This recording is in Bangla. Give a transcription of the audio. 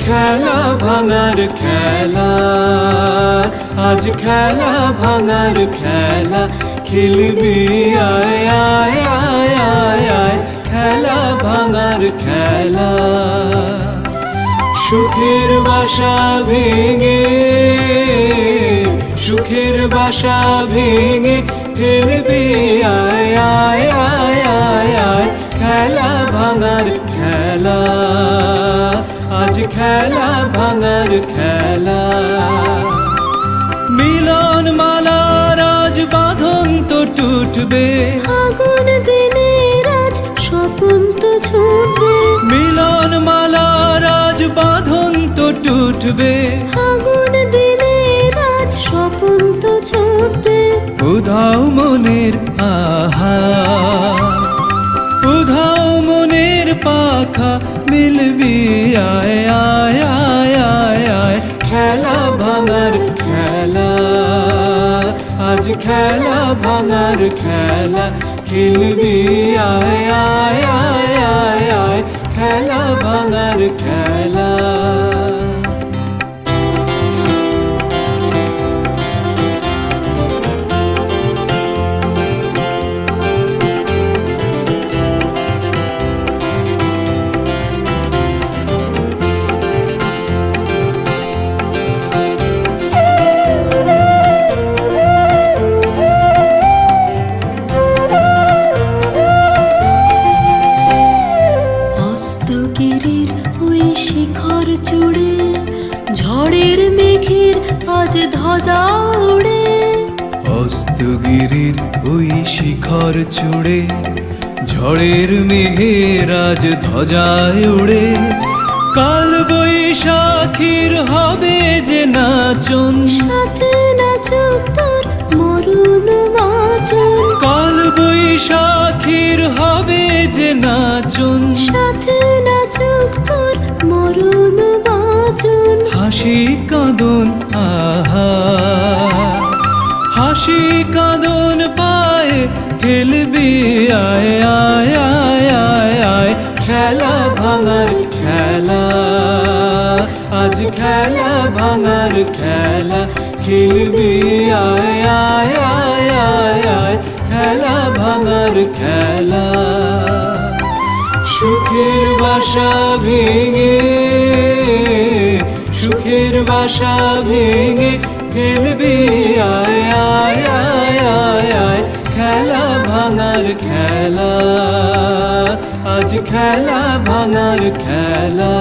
খেলা ভাঙার খেলা, আজ খেলা ভাঙার খেলা খেলবি আয় আয় আয় আয় আয়, খেলা ভাঙার খেলা। সুখের বাসা ভেঙে, সুখের বাসা ভেঙে ফেলবি আয় আয় আয় আয় আয়, খেলা ভাঙার খেলা, আজ খেলা ভাঙার খেলা। মিলন মালার আজ বাঁধন তো টুটবে, ফাগুন দিনের আজ স্বপন তো ছুটবে। মিলন মালার আজ বাঁধন তো টুটবে, ফাগুন দিনের আজ স্বপন তো ছুটবে। উধাও মনের আহা, উধাও মনের পাখা মিলবি আয় আয় আয় আয় আয়, খেলা ভাঙার খেলা, আজ খেলা ভাঙার খেলা খেলবি আয় আয় আয় আয় আয়, খেলা ভাঙার খেলা। অস্তগিরির ওই শিখর চূড়ে ঝড়ের মেঘের আজ ধ্বজা উড়ে। অস্তগিরির ওই শিখর চূড়ে ঝড়ের মেঘের আজ ধ্বজায় উড়ে, কাল বৈশাখীর হবে যে নাচন, সাথে নাচুক তোর মরুণ বাঁচন। কাল বৈশাখীর হবে যে নাচন, সাথে নাচুক তোর মরুণ বাঁচন। হাসি কাঁদন আহা, হাসি কাঁদন পায়ে খেলবি আয় আয় আয় আয় আয়, খেলা ভাঙার খেলা, আজ খেলা ভাঙার খেলা খেলবি আয় আয় আয় আয় আয়, খেলা ভাঙার খেলা। সুখের বাসা ভেঙে, সুখের বাসা ভেঙে ফেলবি আয় আয় আয় আয় আয়, খেলা ভাঙার খেলা, আজ খেলা ভাঙার খেলা।